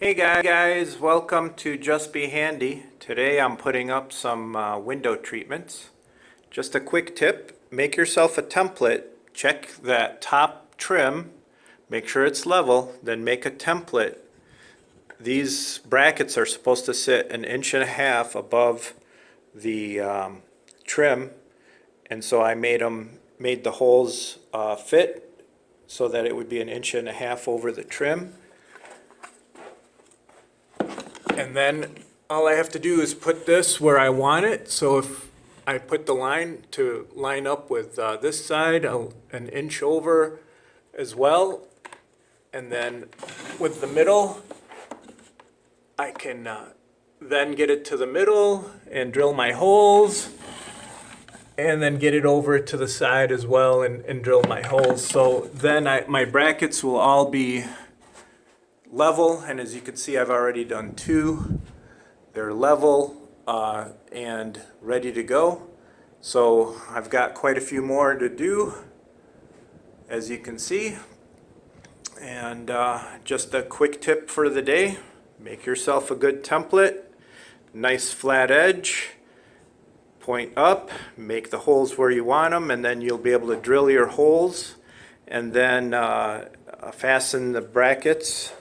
Hey guys, welcome to Just Be Handy. Today I'm putting up some window treatments. Just a quick tip, make yourself a template, check that top trim, make sure it's level, then make a template. These brackets are supposed to sit 1.5 inches above the trim, and so I made the holes fit so that it would be 1.5 inches over the trim. And then all I have to do is put this where I want it. So if I put the line to line up with this side, 1 inch over as well. And then with the middle, I can then get it to the middle and drill my holes. And then get it over to the side as well and drill my holes. So then my brackets will all be level, and as you can see, I've already done 2. They're level and ready to go. So I've got quite a few more to do, as you can see. And just a quick tip for the day, make yourself a good template, nice flat edge, point up, make the holes where you want them, and then you'll be able to drill your holes and then fasten the brackets